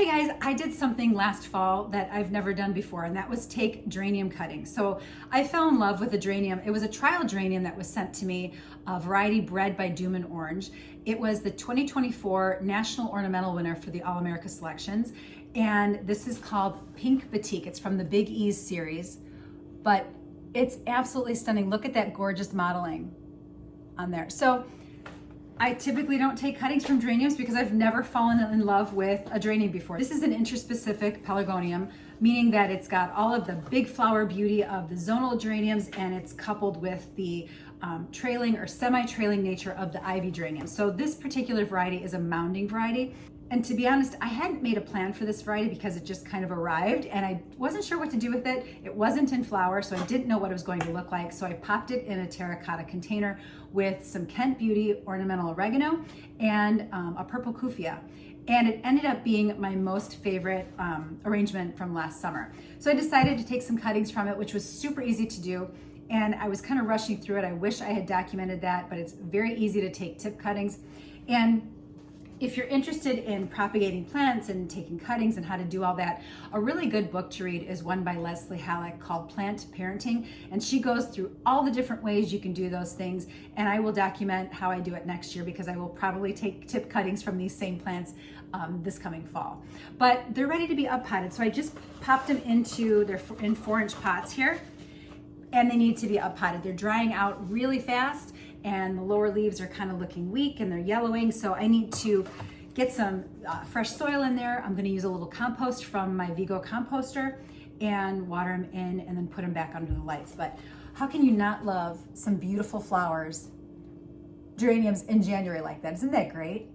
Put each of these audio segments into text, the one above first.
Hi guys, I did something last fall that I've never done before, and that was take geranium cuttings. So I fell in love with a geranium. It was a trial geranium that was sent to me, a variety bred by Doom and Orange. It was the 2024 National Ornamental winner for the All America Selections, and this is called Pink Batik. It's from the Big Eeze series, but it's absolutely stunning. Look at that gorgeous modeling on there. So I typically don't take cuttings from geraniums because I've never fallen in love with a geranium before. This is an interspecific pelargonium, meaning that it's got all of the big flower beauty of the zonal geraniums, and it's coupled with the trailing or semi-trailing nature of the ivy geranium. So this particular variety is a mounding variety. And to be honest, I hadn't made a plan for this variety because it just kind of arrived and I wasn't sure what to do with it. It wasn't in flower, so I didn't know what it was going to look like. So I popped it in a terracotta container with some Kent Beauty ornamental oregano and a purple kufia. And it ended up being my most favorite arrangement from last summer. So I decided to take some cuttings from it, which was super easy to do. And I was kind of rushing through it. I wish I had documented that, but it's very easy to take tip cuttings. And if you're interested in propagating plants and taking cuttings and how to do all that, a really good book to read is one by Leslie Halleck called Plant Parenting. And she goes through all the different ways you can do those things. And I will document how I do it next year because I will probably take tip cuttings from these same plants this coming fall. But they're ready to be up potted. So I just popped them into, they're in 4-inch pots here, and they need to be up potted. They're drying out really fast, and the lower leaves are kind of looking weak and they're yellowing. So I need to get some fresh soil in there. I'm gonna use a little compost from my Vigo composter and water them in and then put them back under the lights. But how can you not love some beautiful flowers, geraniums in January like that? Isn't that great?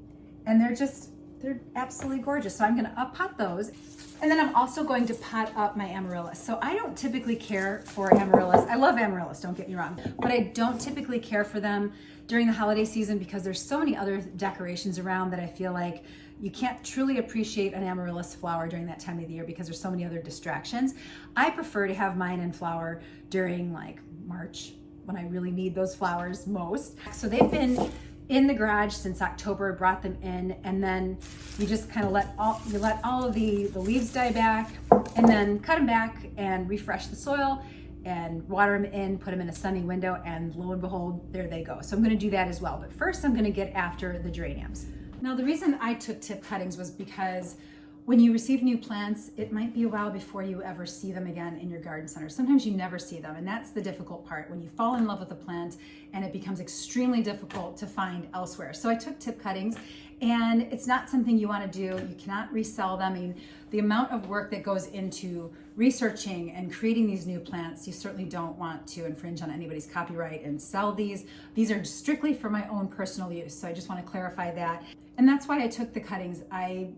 And they're absolutely gorgeous. So I'm gonna up pot those. And then I'm also going to pot up my Amaryllis. So I don't typically care for Amaryllis. I love Amaryllis, don't get me wrong, but I don't typically care for them during the holiday season because there's so many other decorations around that I feel like you can't truly appreciate an Amaryllis flower during that time of the year because there's so many other distractions. I prefer to have mine in flower during like March when I really need those flowers most. So they've been in the garage since October, brought them in, and then you just kind of let all of the leaves die back and then cut them back and refresh the soil and water them in, put them in a sunny window, and lo and behold, there they go. So I'm gonna do that as well. But first I'm gonna get after the geraniums. Now the reason I took tip cuttings was because when you receive new plants, it might be a while before you ever see them again in your garden center. Sometimes you never see them, and that's the difficult part, when you fall in love with a plant and it becomes extremely difficult to find elsewhere. So I took tip cuttings, and it's not something you want to do. You cannot resell them. I mean, the amount of work that goes into researching and creating these new plants, you certainly don't want to infringe on anybody's copyright and sell these. These are strictly for my own personal use, so I just want to clarify that. And that's why I took the cuttings. I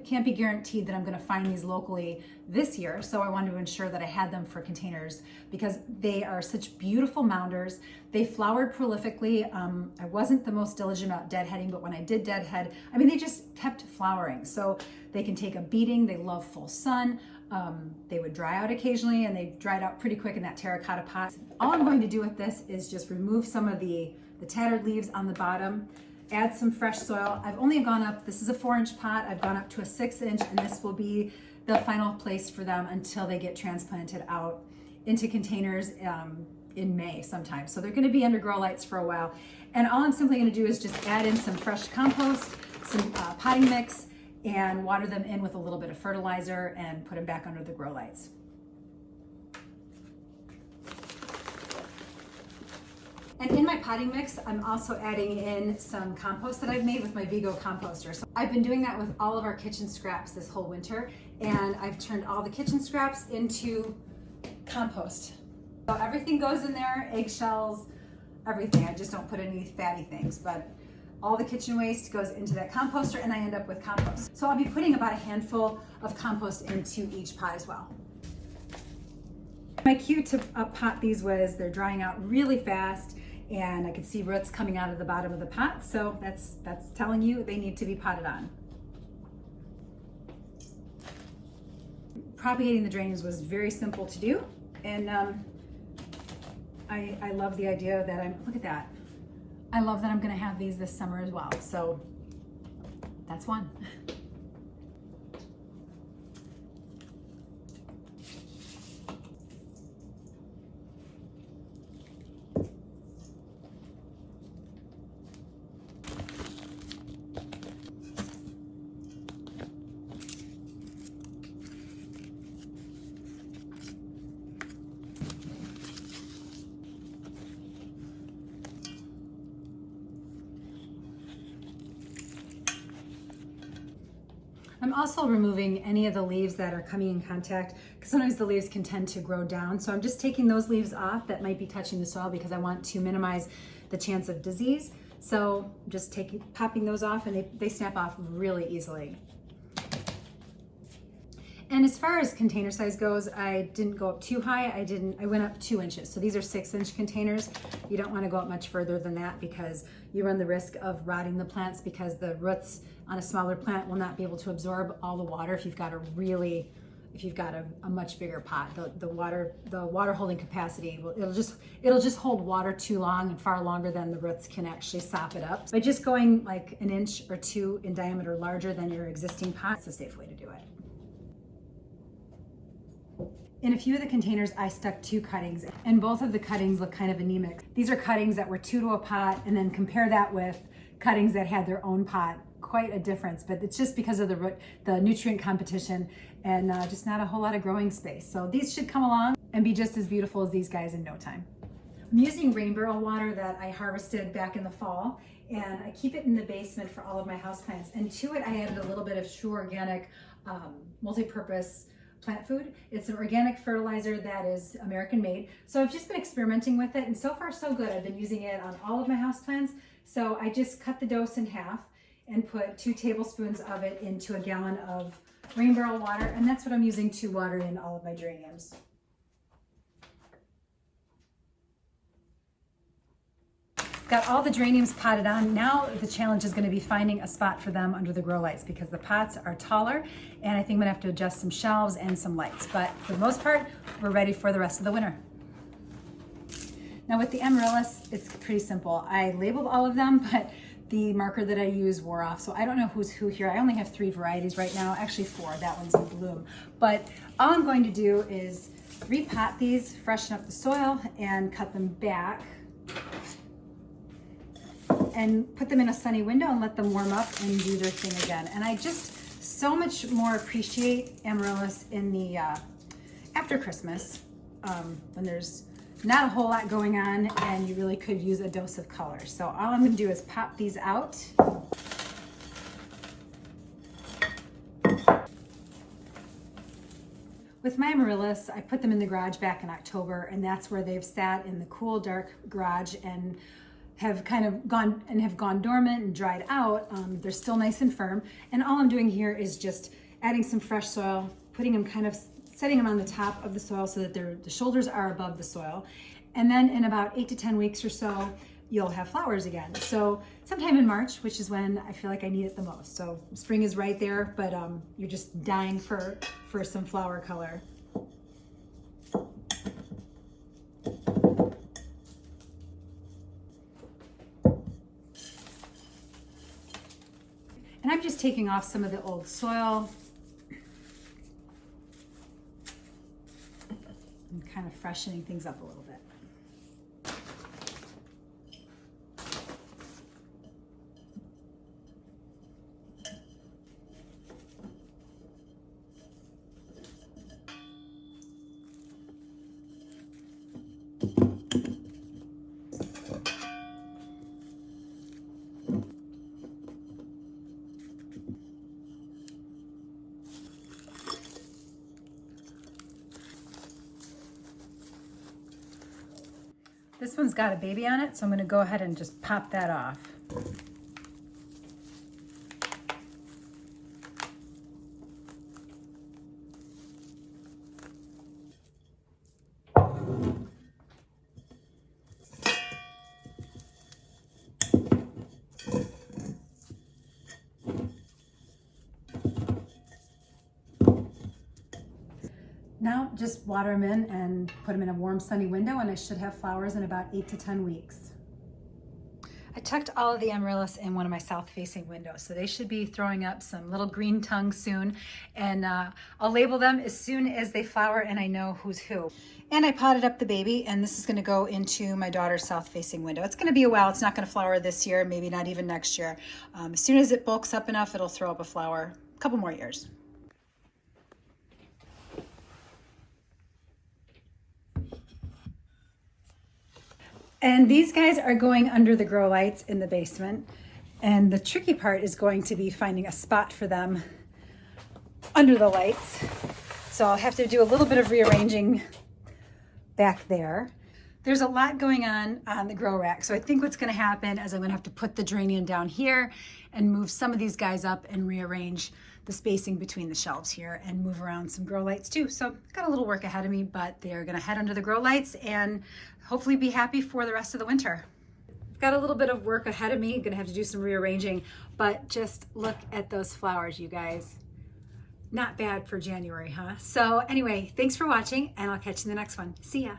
can't be guaranteed that I'm going to find these locally this year, so I wanted to ensure that I had them for containers because they are such beautiful mounders. They flowered prolifically. I wasn't the most diligent about deadheading, but when I did deadhead, I mean, they just kept flowering. So they can take a beating. They love full sun. They would dry out occasionally, and they dried out pretty quick in that terracotta pot. All I'm going to do with this is just remove some of the tattered leaves on the bottom, add some fresh soil. I've only gone up, this is a 4-inch pot, I've gone up to a 6-inch, and this will be the final place for them until they get transplanted out into containers in May sometime. So they're gonna be under grow lights for a while. And all I'm simply gonna do is just add in some fresh compost, some potting mix, and water them in with a little bit of fertilizer and put them back under the grow lights. And in my potting mix, I'm also adding in some compost that I've made with my Vigo composter. So I've been doing that with all of our kitchen scraps this whole winter, and I've turned all the kitchen scraps into compost. So everything goes in there, eggshells, everything. I just don't put any fatty things, but all the kitchen waste goes into that composter and I end up with compost. So I'll be putting about a handful of compost into each pot as well. My cue to pot these was they're drying out really fast, and I could see roots coming out of the bottom of the pot, so that's telling you they need to be potted on. Propagating the geraniums was very simple to do, and I love the idea that look at that. I love that I'm gonna have these this summer as well, so that's one. I'm also removing any of the leaves that are coming in contact, because sometimes the leaves can tend to grow down. So I'm just taking those leaves off that might be touching the soil because I want to minimize the chance of disease. So just popping those off, and they snap off really easily. And as far as container size goes, I didn't go up too high. I went up 2 inches. So these are 6-inch containers. You don't want to go up much further than that because you run the risk of rotting the plants, because the roots on a smaller plant will not be able to absorb all the water if you've got a much bigger pot. The water holding capacity, it'll just hold water too long and far longer than the roots can actually sop it up. By just going like 1 inch or 2 in diameter larger than your existing pot, it's a safe way to do it. In a few of the containers, I stuck 2 cuttings, and both of the cuttings look kind of anemic. These are cuttings that were 2 to a pot, and then compare that with cuttings that had their own pot. Quite a difference, but it's just because of the nutrient competition and just not a whole lot of growing space. So these should come along and be just as beautiful as these guys in no time. I'm using rain barrel water that I harvested back in the fall, and I keep it in the basement for all of my houseplants. And to it, I added a little bit of True Organic multi-purpose plant food. It's an organic fertilizer that is American made. So I've just been experimenting with it, and so far so good. I've been using it on all of my houseplants. So I just cut the dose in half and put 2 tablespoons of it into a gallon of rain barrel water, and that's what I'm using to water in all of my geraniums. Got all the geraniums potted on. Now the challenge is going to be finding a spot for them under the grow lights, because the pots are taller, and I think I'm going to have to adjust some shelves and some lights. But for the most part, we're ready for the rest of the winter. Now with the Amaryllis, it's pretty simple. I labeled all of them, but the marker that I use wore off, so I don't know who's who here. I only have 3 varieties right now, actually 4. That one's in bloom. But all I'm going to do is repot these, freshen up the soil, and cut them back, and put them in a sunny window and let them warm up and do their thing again. And I just so much more appreciate Amaryllis in the after Christmas, when there's not a whole lot going on and you really could use a dose of color. So all I'm going to do is pop these out. With my Amaryllis, I put them in the garage back in October, and that's where they've sat in the cool, dark garage and have kind of gone dormant and dried out. They're still nice and firm. And all I'm doing here is just adding some fresh soil, putting them setting them on the top of the soil so that the shoulders are above the soil. And then in about 8 to 10 weeks or so, you'll have flowers again. So sometime in March, which is when I feel like I need it the most. So spring is right there, but you're just dying for some flower color. And I'm just taking off some of the old soil and kind of freshening things up a little bit. This one's got a baby on it, so I'm going to go ahead and just pop that off. Now just water them in and put them in a warm sunny window, and I should have flowers in about 8 to 10 weeks. I tucked all of the Amaryllis in one of my south-facing windows, so they should be throwing up some little green tongues soon, and I'll label them as soon as they flower and I know who's who. And I potted up the baby, and this is going to go into my daughter's south-facing window. It's going to be a while. It's not going to flower this year, maybe not even next year. As soon as it bulks up enough, it'll throw up a flower a couple more years. And these guys are going under the grow lights in the basement. And the tricky part is going to be finding a spot for them under the lights. So I'll have to do a little bit of rearranging back there. There's a lot going on the grow rack. So I think what's gonna happen is I'm gonna have to put the geranium down here and move some of these guys up and rearrange the spacing between the shelves here and move around some grow lights too. So I've got a little work ahead of me, but they're gonna head under the grow lights and hopefully be happy for the rest of the winter. I've got a little bit of work ahead of me. I'm gonna have to do some rearranging, but just look at those flowers, you guys. Not bad for January, huh? So anyway, thanks for watching and I'll catch you in the next one. See ya.